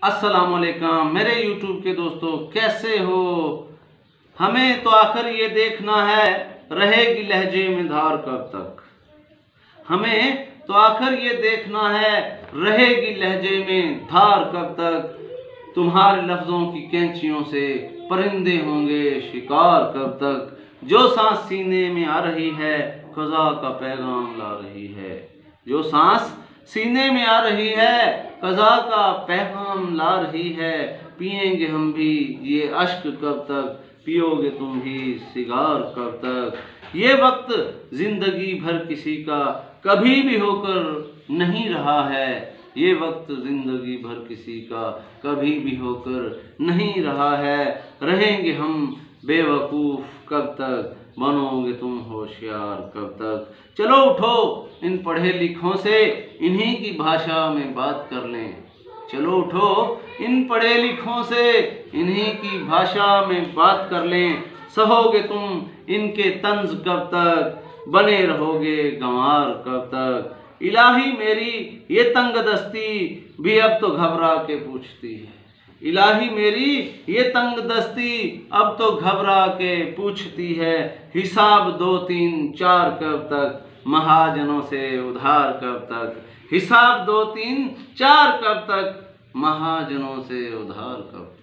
अस्सलाम वालेकुम मेरे YouTube के दोस्तों, कैसे हो। हमें तो आखिर ये देखना है, रहेगी लहजे में धार कब तक। हमें तो आखिर ये देखना है, रहेगी लहजे में धार कब तक। तुम्हारे लफ्ज़ों की कैंचियों से परिंदे होंगे शिकार कब तक। जो सांस सीने में आ रही है, क़ज़ा का पैगाम ला रही है। जो सांस सीने में आ रही है, क़ज़ा का पैगाम ला रही है। पिएंगे हम भी ये अश्क कब तक, पियोगे तुम भी सिगार कब तक। ये वक्त जिंदगी भर किसी का कभी भी होकर नहीं रहा है। ये वक्त जिंदगी भर किसी का कभी भी होकर नहीं रहा है। रहेंगे हम बेवकूफ़ कब तक, बनोगे तुम होशियार कब तक। चलो उठो इन पढ़े लिखों से, इन्हीं की भाषा में बात कर लें। चलो उठो इन पढ़े लिखों से, इन्हीं की भाषा में बात कर लें। सहोगे तुम इनके तंज कब तक, बने रहोगे गंवार कब तक। इलाही मेरी ये तंग दस्ती भी अब तो घबरा के पूछती है। इलाही मेरी ये तंग दस्ती अब तो घबरा के पूछती है। हिसाब 2 3 4 कब तक, महाजनों से उधार कब तक। हिसाब 2 3 4 कब तक, महाजनों से उधार कब तक।